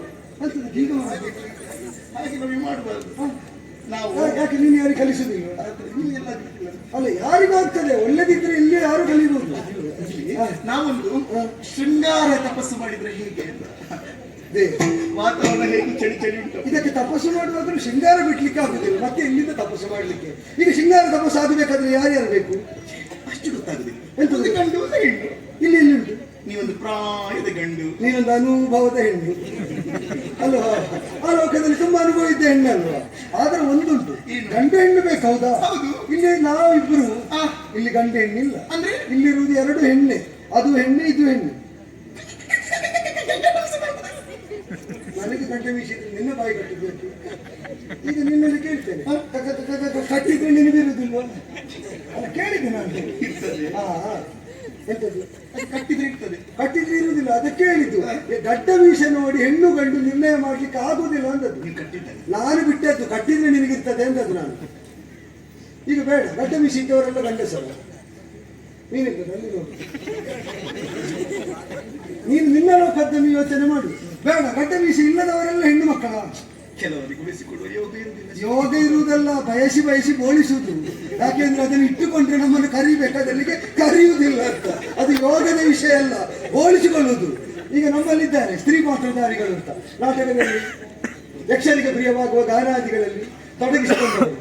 ಅಂತದ್ದು. ಈಗ ಹಾಗೆ ನಾವು ಮಾಡಬಾರ್ದು. ನಾವು ಯಾಕೆ ನೀನು ಯಾರಿಗೆ ಕಲಿಸುದಿಲ್ಲ? ಅಲ್ಲ, ಯಾರಿಗಾಗ್ತದೆ ಒಳ್ಳೆದಿದ್ರೆ ಇಲ್ಲಿ ಯಾರು ಕಲಿಬಹುದು. ನಾವೊಂದು ಶೃಂಗಾರ ತಪಸ್ಸು ಮಾಡಿದ್ರೆ ಹೇಗೆ ಅಂತ. ವಾತಾವರಣ ಹೇಗೆ ಚಳಿ ಉಂಟು. ಇದಕ್ಕೆ ತಪಸ್ಸು ಮಾಡುವಾದ್ರೂ ಶೃಂಗಾರ ಬಿಡ್ಲಿಕ್ಕೆ ಆಗುದಿಲ್ಲ, ಮತ್ತೆ ಎಲ್ಲಿಂದ ತಪಸ್ಸು ಮಾಡ್ಲಿಕ್ಕೆ? ಈಗ ಶೃಂಗಾರ ತಪಸ್ಸು ಆಗಬೇಕಾದ್ರೆ ಯಾರ್ಯಾರು ಬೇಕು ಅಷ್ಟು ಗೊತ್ತಾಗುದಿಲ್ಲ. ಎಂತದ್ದು? ಗಂಡು ಹೆಣ್ಣು ಇಲ್ಲಿ ಉಂಟು. ನೀವೊಂದು ಪ್ರಾಯದ ಗಂಡು, ನೀನೊಂದು ಅನುಭವದ ಹೆಣ್ಣು ಅಲ್ವಾ? ಆ ಲೋಕದಲ್ಲಿ ತುಂಬಾ ಅನುಭವ ಇದ್ದ ಹೆಣ್ಣಲ್ವಾ? ಆದ್ರೆ ಒಂದುಂಟು, ಗಂಡು ಹೆಣ್ಣು ಬೇಕು. ಹೌದಾ? ಇಲ್ಲಿ ನಾವಿಬ್ರು, ಇಲ್ಲಿ ಗಂಡು ಹೆಣ್ಣಿಲ್ಲ. ಅಂದ್ರೆ ಇಲ್ಲಿರುವುದು 2 ಹೆಣ್ಣೆ. ಅದು ಹೆಣ್ಣು, ಇದು ಹೆಣ್ಣು. ನನಗೆ ಗಂಟೆ ವೀಸಿದ್ರೆ ನಿನ್ನ ಬಾಯಿ ಕಟ್ಟಿದ್ಬೇಕು. ಈಗ ನಿನ್ನಲ್ಲಿ ಕೇಳ್ತೇನೆ, ಕಟ್ಟಿದ್ರೆ ನಿನಗಿರುವುದಿಲ್ವ? ಅಲ್ಲ, ಕೇಳಿದ್ದೆ ನಾನು. ಎಂತದ್ದು? ಕಟ್ಟಿದ್ರೆ ಇರ್ತದೆ, ಕಟ್ಟಿದ್ರೆ ಇರುವುದಿಲ್ಲ. ಅದಕ್ಕೆ ಹೇಳಿದ್ದು, ಗಡ್ಡ ವೀಷ ನೋಡಿ ಹೆಣ್ಣು ಗಂಡು ನಿರ್ಣಯ ಮಾಡ್ಲಿಕ್ಕೆ ಆಗುದಿಲ್ಲ ಅಂದದ್ದು. ನಾನು ಬಿಟ್ಟದ್ದು, ಕಟ್ಟಿದ್ರೆ ನಿನಗಿರ್ತದೆ ಅಂದದ್ದು ನಾನು. ಈಗ ಬೇಡ, ಗಡ್ಡ ವೀಷ ಇದ್ದವರೆಲ್ಲ ಗಂಡಸಲ್ಲ. ನೀನಿರ್ತದೆ ನೋಡು, ನೀನು ನಿನ್ನ ಲೋಕದ್ದನ್ನು ಯೋಚನೆ ಮಾಡು. ಬೇಡ, ಗಡ್ಡ ವೀಷ ಇಲ್ಲದವರೆಲ್ಲ ಹೆಣ್ಣು ಮಕ್ಕಳ. ಕೆಲವರಿಗೆ ಉಳಿಸಿಕೊಳ್ಳುವ ಯೋಗ ಇರುವುದಿಲ್ಲ. ಯೋಗ ಇರುವುದಲ್ಲ, ಬಯಸಿ ಬೋಳಿಸುವುದು. ಯಾಕೆಂದ್ರೆ ಅದನ್ನು ಇಟ್ಟುಕೊಂಡ್ರೆ ನಮ್ಮನ್ನು ಕರಿಬೇಕಾದಲ್ಲಿಗೆ ಕರೆಯುವುದಿಲ್ಲ ಅಂತ. ಅದು ಯೋಗದ ವಿಷಯ ಅಲ್ಲ, ಬೋಳಿಸಿಕೊಳ್ಳುವುದು. ಈಗ ನಮ್ಮಲ್ಲಿದ್ದಾರೆ ಸ್ತ್ರೀ ಪಾತ್ರಧಾರಿಗಳು ಅಂತ, ನಾಟಕದಲ್ಲಿ ಯಕ್ಷರಿಗೆ ಪ್ರಿಯವಾಗುವ ಗಾನಾದಿಗಳಲ್ಲಿ ತೊಡಗಿಸಿಕೊಂಡರು.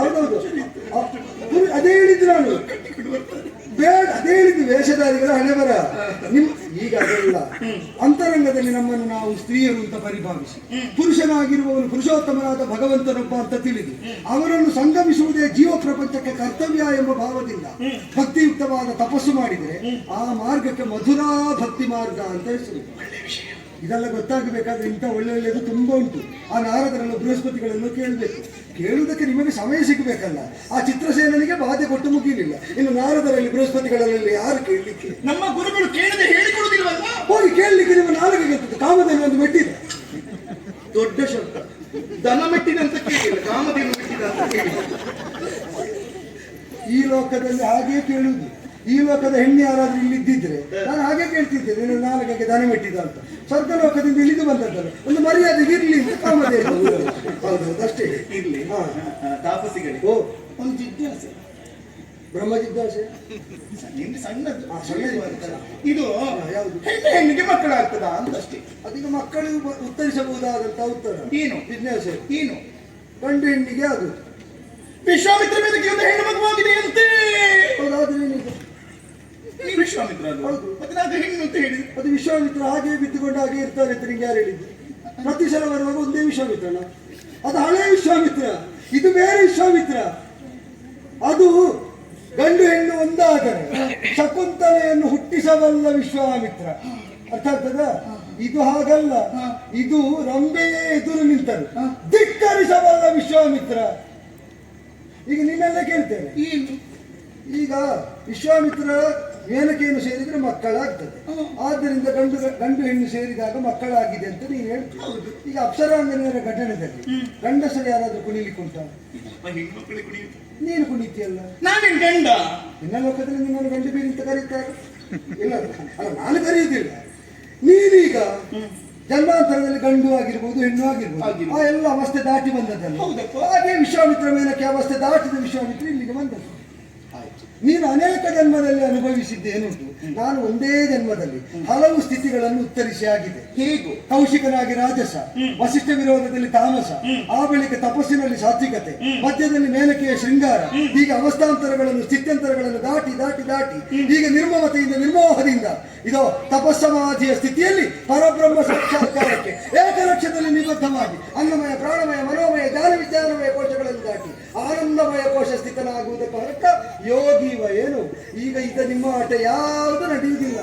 ಹೌದೌದು, ಅದೇ ಹೇಳಿದ್ದು ನಾನು. ಬೇಡ, ಅದೇ ಹೇಳಿದ್ದು, ವೇಷಧಾರಿಗಳ ಹಣೆಬರ. ಈಗ ಅದೆಲ್ಲ ಅಂತರಂಗದಲ್ಲಿ ನಮ್ಮನ್ನು ನಾವು ಸ್ತ್ರೀಯರು ಅಂತ ಪರಿಭಾವಿಸಿ, ಪುರುಷನಾಗಿರುವವನು ಪುರುಷೋತ್ತಮನಾದ ಭಗವಂತನೊಬ್ಬ ಅಂತ ತಿಳಿದು ಅವರನ್ನು ಸಂಗಮಿಸುವುದೇ ಜೀವ ಪ್ರಪಂಚಕ್ಕೆ ಕರ್ತವ್ಯ ಎಂಬ ಭಾವದಿಂದ ಭಕ್ತಿಯುಕ್ತವಾದ ತಪಸ್ಸು ಮಾಡಿದರೆ ಆ ಮಾರ್ಗಕ್ಕೆ ಮಧುರಾ ಭಕ್ತಿ ಮಾರ್ಗ ಅಂತ ಹೆಸರು. ಇದೆಲ್ಲ ಗೊತ್ತಾಗಬೇಕಾದ್ರೆ ಇಂಥ ಒಳ್ಳೆಯದು ತುಂಬಾ ಉಂಟು. ಆ ನಾರದರನ್ನು ಬೃಹಸ್ಪತಿಗಳನ್ನು ಕೇಳಬೇಕು. ಕೇಳುವುದಕ್ಕೆ ನಿಮಗೆ ಸಮಯ ಸಿಗಬೇಕಲ್ಲ. ಆ ಚಿತ್ರಸೇನಿಗೆ ಬಾಧೆ ಕೊಟ್ಟು ಮುಗಿಲಿಲ್ಲ, ಇನ್ನು ನಾರದರಲ್ಲಿ ಬೃಹಸ್ಪತಿಗಳಲ್ಲಿ ಯಾರು ಕೇಳಲಿಕ್ಕೆ? ನಮ್ಮ ಗುರುಗಳು ಕೇಳದೆ ಹೇಳಿಕೊಡುದಿಲ್ವಲ್ಲ? ಹೋಗಿ ಕೇಳಲಿಕ್ಕೆ ನಿಮ್ಮ ನಾಲಿಗೆ ಗೆದ್ದದ್ದು. ಕಾಮಧೇನು ಒಂದು ಮೆಟ್ಟಿದ ದೊಡ್ಡ ಶಬ್ದ. ದನ ಮೆಟ್ಟಿದಂತ ಕೇಳಿಲ್ಲ, ಕಾಮಧೇನು ಮೆಟ್ಟಿದ ಅಂತ ಕೇಳಿ. ಈ ಲೋಕದಲ್ಲಿ ಹಾಗೆ ಕೇಳುವುದು. ಈ ಲೋಕದ ಹೆಣ್ಣು ಯಾರಾದ್ರೂ ಇಲ್ಲಿದ್ದಿದ್ರೆ ನಾನು ಹಾಗೆ ಕೇಳ್ತಿದ್ದೆ, ನೀನು ನಾಲ್ಕಕ್ಕೆ ದನ ಮೆಟ್ಟಿದ ಅಂತ. ಸ್ವರ್ಗ ಲೋಕದಿಂದ ಇಳಿದು ಬಂದದ್ದಲ್ಲ, ಒಂದು ಮರ್ಯಾದೆಗೆ ಇರ್ಲಿ ಅಂತ ಕಾಮಧೇನು. ಹೌದು, ಅಷ್ಟೇ ಇರ್ಲಿ. ತಾಪಸಿಗಳಿಗೆ ಒಂದು ಜಿಜ್ಞಾಸೆ, ಬ್ರಹ್ಮ ಜಿಜ್ಞಾಸೆ. ನಿಮ್ಗೆ ಸಣ್ಣದು ಸಣ್ಣ ಇದು ಯಾವುದು? ಹೆಣ್ಣಿಗೆ ಮಕ್ಕಳಾಗ್ತದಾ ಅಂತ ಅಷ್ಟೇ. ಅದೀಗ ಮಕ್ಕಳು ಉತ್ತರಿಸಬಹುದಾದಂತ ಉತ್ತರ ಏನು? ಜಿಜ್ಞಾಸೆ ಏನು? ಗಂಡು ಹೆಣ್ಣಿಗೆ ಆಗುದು. ವಿಶ್ವಾಮಿತ್ರ ವೇದಕ್ಕೆ ಒಂದು ಹೆಣ್ಣು ಮಗುವಾಗಿದೆ ಅಂತೆ. ಹೌದಾದ್ರೆ ನೀವು ವಿಶ್ವಾಮಿತ್ರ ಅಲ್ವಾ? ಮತ್ತೆ ನಾನು ಹೆಣ್ಣು ಅಂತ ಹೇಳಿದ್ರು. ಅದು ವಿಶ್ವಾಮಿತ್ರ ಹಾಗೆ ಬಿದ್ದುಕೊಂಡು ಹಾಗೆ ಇರ್ತಾರೆ ಅಂತ ನಿಂಗೆ ಯಾರು ಹೇಳಿದ್ದು? ಪ್ರತಿ ಸಲ ಬರುವಾಗ ಒಂದೇ ವಿಶ್ವಾಮಿತ್ರನ? ಅದು ಹಳೆ ವಿಶ್ವಾಮಿತ್ರ, ಇದು ಬೇರೆ ವಿಶ್ವಾಮಿತ್ರ. ಅದು ಗಂಡು ಹೆಣ್ಣು ಒಂದಾದರೆ ಶಕುಂತಲೆಯನ್ನು ಹುಟ್ಟಿಸಬಲ್ಲ ವಿಶ್ವಾಮಿತ್ರ. ಅರ್ಥ ಆಗ್ತದ? ಇದು ಹಾಗಲ್ಲ, ಇದು ರಂಬೆಯೇ ಎದುರು ನಿಂತರು ಧಿಕ್ಕರಿಸಬಲ್ಲ ವಿಶ್ವಾಮಿತ್ರ. ಈಗ ನಿನ್ನೆಲ್ಲ ಕೇಳ್ತೇನೆ. ಈಗ ವಿಶ್ವಾಮಿತ್ರ ಮೇನಕೆಯನ್ನು ಸೇರಿದ್ರೆ ಮಕ್ಕಳಾಗ್ತದೆ. ಆದ್ದರಿಂದ ಗಂಡು ಹೆಣ್ಣು ಸೇರಿದಾಗ ಮಕ್ಕಳಾಗಿದೆ ಅಂತ ನೀನು ಹೇಳ್ತೀವಿ. ಈಗ ಅಪ್ಸರಾಂಗನೆಯರ ಘಟನೆಯಲ್ಲಿ ಗಂಡಸರು ಯಾರಾದ್ರೂ ಕುಣಿಲಿಕ್ಕೆ ಉಂಟ? ಹೆಣ್ಮಕ್ಳು ಕುಣಿಯುತ್ತೆ. ನೀನು ಕುಣಿತೀಯಲ್ಲ, ನಾನೇನ್ ಗಂಡ? ನಿನ್ನ ಲೋಕದಲ್ಲಿ ನಿನ್ನನ್ನು ಗಂಡು ಬೀರಿ ಅಂತ ಕರೀತಾರೆ. ಇಲ್ಲ ಅಲ್ಲ, ನಾನು ಕರೆಯುವುದಿಲ್ಲ. ನೀನೀಗ ಜನ್ಮಾಂತರದಲ್ಲಿ ಗಂಡು ಆಗಿರ್ಬೋದು ಹೆಣ್ಣು ಆಗಿರ್ಬೋದು, ಆ ಎಲ್ಲ ಅವಸ್ಥೆ ದಾಟಿ ಬಂದದ್ದಲ್ಲ. ಹಾಗೆ ವಿಶ್ವಾಮಿತ್ರ ಮೇಲಕ್ಕೆ ಅವಸ್ಥೆ ದಾಟಿದ ವಿಶ್ವಾಮಿತ್ರ ಇಲ್ಲಿಗೆ ಬಂದದ್ದು. ನೀನು ಅನೇಕ ಜನ್ಮದಲ್ಲಿ ಅನುಭವಿಸಿದ್ದೇನುಂಟು, ನಾನು ಒಂದೇ ಜನ್ಮದಲ್ಲಿ ಹಲವು ಸ್ಥಿತಿಗಳನ್ನು ಉತ್ತರಿಸಿ ಆಗಿದೆ. ಹೇಗೂ ಕೌಶಿಕನಾಗಿ ರಾಜಸ, ವಸಿಷ್ಠ ವಿರೋಧದಲ್ಲಿ ತಾಮಸ, ಆ ಬಳಿಕ ತಪಸ್ಸಿನಲ್ಲಿ ಸಾತ್ವಿಕತೆ, ಮಧ್ಯದಲ್ಲಿ ಮೇಲಕೆಯ ಶೃಂಗಾರ, ಹೀಗೆ ಅವಸ್ಥಾಂತರಗಳನ್ನು ಸ್ಥಿತ್ಯಂತರಗಳನ್ನು ದಾಟಿ ದಾಟಿ ದಾಟಿ ಹೀಗೆ ನಿರ್ಮಮತೆಯಿಂದ ನಿರ್ಮೋಹದಿಂದ ಇದೋ ತಪಸ್ಸಮಾಧಿಯ ಸ್ಥಿತಿಯಲ್ಲಿ ಪರಬ್ರಹ್ಮ ಸಾಕ್ಷಾತ್ಕಾರಕ್ಕೆ ಏಕಲಕ್ಷದಲ್ಲಿ ನಿಬದ್ಧವಾಗಿ ಅನ್ನಮಯ ಪ್ರಾಣಮಯ ಮನೋಮಯ ಜ್ಞಾನ ವಿಜ್ಞಾನಮಯ ಕೋಶಗಳನ್ನು ದಾಟಿ ಆನಂದಮಯ ಕೋಶ ಸ್ಥಿತನಾಗುವುದಕ್ಕೆ ಹೊರಟ ಯೋಗಿವ ಏನು. ಈಗ ಇದ ನಿಮ್ಮ ಆಟ ಯಾವುದು ನಡೆಯುವುದಿಲ್ಲ.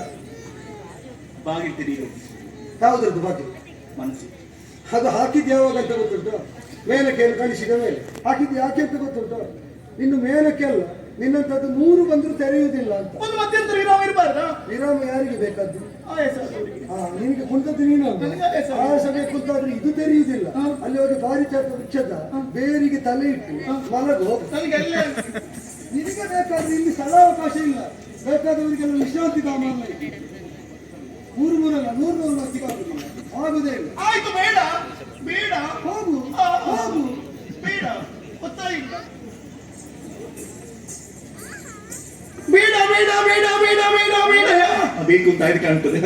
ಬಾಗಿರ್ತೀರಿ ಯಾವುದ್ರದ್ದು ಬಗ್ಗೆ ಮನಸ್ಸು ಅದು ಹಾಕಿದ್ದು ಯಾವಾಗ ಅಂತ ಗೊತ್ತುಂಟು? ಮೇಲಕ್ಕೆಯನ್ನು ಕಳಿಸಿದ ಮೇಲೆ ಹಾಕಿದ್ದು ಯಾಕೆ ಅಂತ ಗೊತ್ತುಂಟು? ಇನ್ನು ಮೇಲಕ್ಕೆ ಅಲ್ಲ, ನಿನ್ನಂತದ್ದು 100 ಬಂದರೂ ತೆರೆಯುವುದಿಲ್ಲ ಅಂತ. ಒಂದು ಮಧ್ಯಂತರ ವಿರಾಮ ಇರಬಾರ್ದ? ವಿರಾಮ ಯಾರಿಗೆ ಬೇಕಾದ್ದು? ನಿನಗೆ ಕುಂತದ್ದು ನೀನು ಆಯಾಸ ಬೇಕು ಅಂತಾದ್ರೆ ಇದು ತೆರೆಯುವುದಿಲ್ಲ. ಅಲ್ಲಿ ಹೋಗಿ ಪಾರಿಜಾತ ವೃಕ್ಷದ ಬೇರಿಗೆ ತಲೆ ಇಟ್ಟು ಮಲಗು. ನಿನಗೆ ಬೇಕಾದ್ರೆ ಇಲ್ಲಿ ಸ್ಥಳಾವಕಾಶ ಇಲ್ಲ. ಬೇಕಾದವರಿಗೆಲ್ಲ ವಿಶ್ರಾಂತಿ ಧಾಮ ಅಲ್ಲ. 3 ಅಲ್ಲ 100 ಸಿಗಾಗುದಿಲ್ಲ, ಆಗುದೇ ಇಲ್ಲ. ಆಯ್ತು, ಬೇಡ ಬೇಡ, ಹೋಗು ಹೋಗು, ಬೇಡ, ಗೊತ್ತಾಗ ಬೇಡ ಬೇಡ ಬೇಡ ಬೇಡ ಬೇಡ ಬೇಡ ಬೇಕು ಅಂತ ಆಯ್ತು ಕಾಣ್ತದೆ.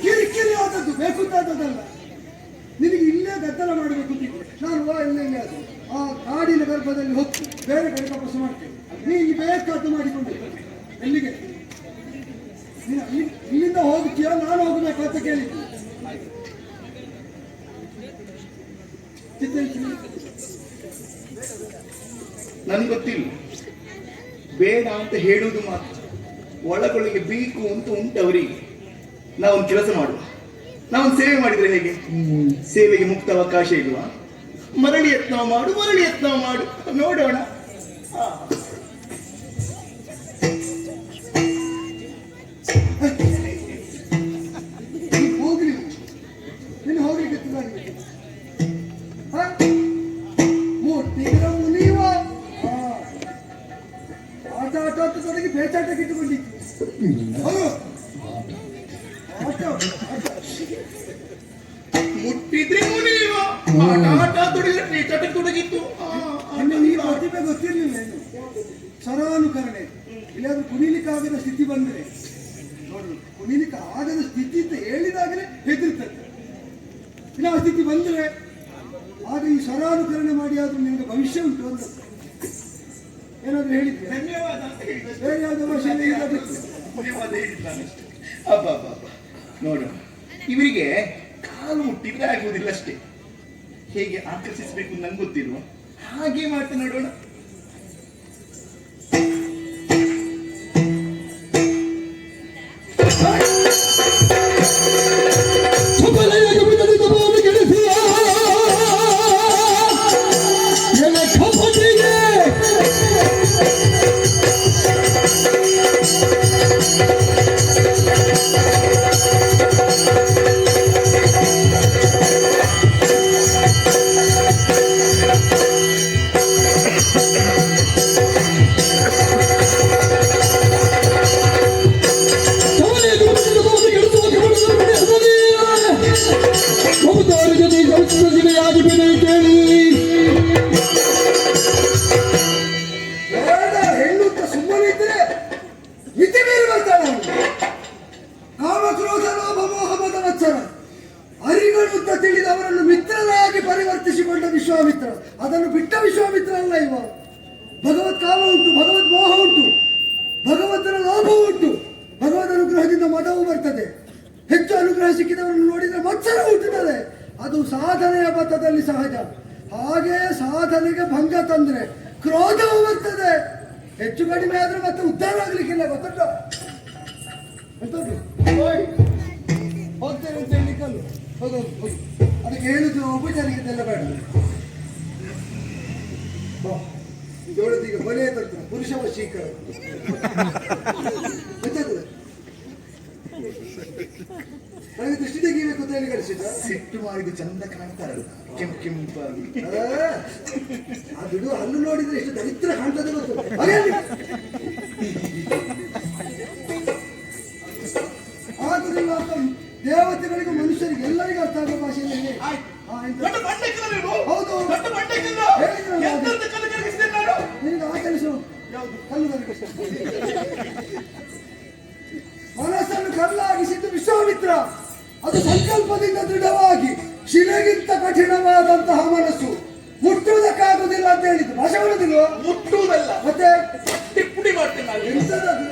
ಕಿರಿಕಿರಿ ಆದದ್ದು ಬೇಕು ಅಂತಾದದ್ದಲ್ಲ. ನಿನಗೆ ಇಲ್ಲೇ ಗದ್ದಲ ಮಾಡಬೇಕು ಅಂತಿತ್ತು. ನಾನು ಇಲ್ಲೇ ಅದು ಆ ಕಾಡಿನ ಗರ್ಭದಲ್ಲಿ ಹೊತ್ತು ಬೇರೆ ಕಡೆ ತಪಸ್ಸು ಮಾಡ್ತೇನೆ. ನೀ ಇಲ್ಲಿ ಬೇಕಾದ್ದು ಮಾಡಿಕೊಂಡು ಎಲ್ಲಿಗೆ ನೀನು ಇಲ್ಲಿಂದ ಹೋಗ್ತೀಯ, ನಾನು ಹೋಗಬೇಕು ಅಂತ ಕೇಳಿದ್ದು. ನನ್ಗೆ ಗೊತ್ತಿಲ್ಲ, ಬೇಡ ಅಂತ ಹೇಳುವುದು ಮಾತ್ರ. ಒಳಗೊಳಗೆ ಬೇಕು ಅಂತ ಉಂಟವರಿಗೆ. ನಾವೊಂದು ಕೆಲಸ ಮಾಡುವ, ನಾವೊಂದು ಸೇವೆ ಮಾಡಿದ್ರೆ ಹೇಗೆ? ಸೇವೆಗೆ ಮುಕ್ತ ಅವಕಾಶ ಇಲ್ವಾ? ಮರಳಿ ಯತ್ನ ಮಾಡು, ಮರಳಿ ಯತ್ನ ಮಾಡು, ನೋಡೋಣ. ಹೋಗ್ಲಿ, ನೀನು ಹೋಗ್ಲಿಕ್ಕೆ ಮೂರ್ತಿಗಳ ಮುನಿಯುವ ಆಟ ಆಟ ಅಂತ ತೊಡಗಿ ಬೇಚಾಟಕ್ಕೆ ಇಟ್ಟುಕೊಂಡಿತ್ತು. ಮುಟ್ಟಿದ್ರೆ ಮುನಿಯುವ ಆಟ ತೊಡಗಿದ್ರೆ ಬೇಚಾಟಕ್ಕೆ ತೊಡಗಿತ್ತು. ಈ ಪ್ರತಿಭೆ ಗೊತ್ತಿರಲಿಲ್ಲ. ಸರಾನುಕರಣೆ ಇಲ್ಲಾದ್ರೂ ಕುಣಿಲಿಕ್ಕಾಗದ ಸ್ಥಿತಿ ಬಂದ್ರೆ ನೋಡ್ರಿ, ಕುಣಿಲಿಕ್ಕೆ ಆಗದ ಸ್ಥಿತಿ ಅಂತ ಹೇಳಿದಾಗಲೇ ಹೆದರ್ತದೆ. ಇಲ್ಲ ಆ ಸ್ಥಿತಿ ಬಂದ್ರೆ ಆಗ ಈ ಸರಾನುಕರಣೆ ಮಾಡಿ ಆದ್ರೂ ನಿಮಗೆ ಭವಿಷ್ಯ ಉಂಟು ಅಂತ ಏನಾದ್ರು ಹೇಳಿದ್ರೆ ಧನ್ಯವಾದ ಬೇರೆ ಯಾವುದೋ ಭಾಷೆಯಲ್ಲಿ ಧನ್ಯವಾದ ಹೇಳಿದ್ದಾನೆ. ಅಬ್ಬ ನೋಡು, ಇವರಿಗೆ ಕಾಲು ಮುಟ್ಟಿದ್ರೆ ಆಗುವುದಿಲ್ಲ ಅಷ್ಟೇ. ಹೇಗೆ ಆಕರ್ಷಿಸಬೇಕು ನಂಗೆ ಗೊತ್ತಿರುವ ಹಾಗೆ ಮಾಡ್ತಾ ನೋಡೋಣ. ಅರಿಗಳುತ್ತ ತಿಳಿದವರನ್ನು ಮಿತ್ರನಾಗಿ ಪರಿವರ್ತಿಸಿಕೊಂಡ ವಿಶ್ವಾಮಿತ್ರ. ಅದನ್ನು ಬಿಟ್ಟ ವಿಶ್ವಾಮಿತ್ರ ಅಲ್ಲ ಇವ. ಭಗವತ್ ಕಾಮ ಉಂಟು, ಭಗವತ್ ಮೋಹ ಉಂಟು, ಭಗವಂತನ ಲಾಭ ಉಂಟು. ಭಗವದ್ ಅನುಗ್ರಹದಿಂದ ಮದವು ಬರ್ತದೆ. ಹೆಚ್ಚು ಅನುಗ್ರಹ ಸಿಕ್ಕಿದವರನ್ನು ನೋಡಿದ್ರೆ ಮತ್ಸರ ಹುಟ್ಟುತ್ತದೆ. ಅದು ಸಾಧನೆಯ ಪಥದಲ್ಲಿ ಸಹಜ. ಹಾಗೆ ಸಾಧನೆಗೆ ಭಂಗ ತಂದ್ರೆ ಕ್ರೋಧವು ಬರ್ತದೆ. ಹೆಚ್ಚು ಕಡಿಮೆ ಆದ್ರೆ ಮತ್ತೆ ಉದ್ಧಾರ ಆಗ್ಲಿಕ್ಕಿಲ್ಲ. ಗೊತ್ತುಂಟ ಹೋಗ್ತೇನೆ ಅಂತ ಹೇಳಿಕಲ್ಲು ಹೋಗೋದು. ಅದಕ್ಕೆ ಹೇಳುದು ಉಪಚಾರಿಕೆಲ್ಲ ಬೇಡ. ಇದೊಳಗೆ ಈಗ ಬಲೆ ತಂತ್ರ ಪುರುಷ ವಶೀಕರಣ. ಗೊತ್ತಾಗ್ತದೆ? ನನಗೆ ದೃಷ್ಟಿ ತೆಗಿಬೇಕು ಅಂತ ಹೇಳಿ ಕಳಿಸಿದ. ಸಿಟ್ಟು ಮಾಡಿದ ಚಂದ ಕಾಣ್ತಾರಲ್ಲ ಕೆಂಪಾಗಿ. ಅದು ಹಲ್ಲು ನೋಡಿದ್ರೆ ಎಷ್ಟು ದರಿದ್ರ ಕಾಣ್ತದೆ ಗೊತ್ತು. ಆದ್ರಿಂದ ದೇವತೆಗಳಿಗೂ ಮನುಷ್ಯರಿಗೆ ಎಲ್ಲರಿಗೂ ಅರ್ಥ ಆಗೋ ಭಾಷೆಯಲ್ಲಿ ಹೌದು ನಿನಗೆ ಆ ಕೆಲಸ ಕಲ್ಲು ಮನಸ್ಸನ್ನು ಕಲ್ಲಾಗಿಸಿದ್ದು ವಿಶ್ವಾಮಿತ್ರ. ಅದು ಸಂಕಲ್ಪದಿಂದ ದೃಢವಾಗಿ ಶಿಲೆಗಿಂತ ಕಠಿಣವಾದಂತಹ ಮನಸ್ಸು ಮುಟ್ಟುವುದಕ್ಕಾಗುವುದಿಲ್ಲ ಅಂತ ಹೇಳಿದ್ದು. ಭಾಷೆ ಬರುವುದಿಲ್ವ? ಮುಟ್ಟುವುದಲ್ಲ ಮತ್ತೆ ಪುಡಿ ಮಾಡ್ತೀನಿ. ಎಂತದದು?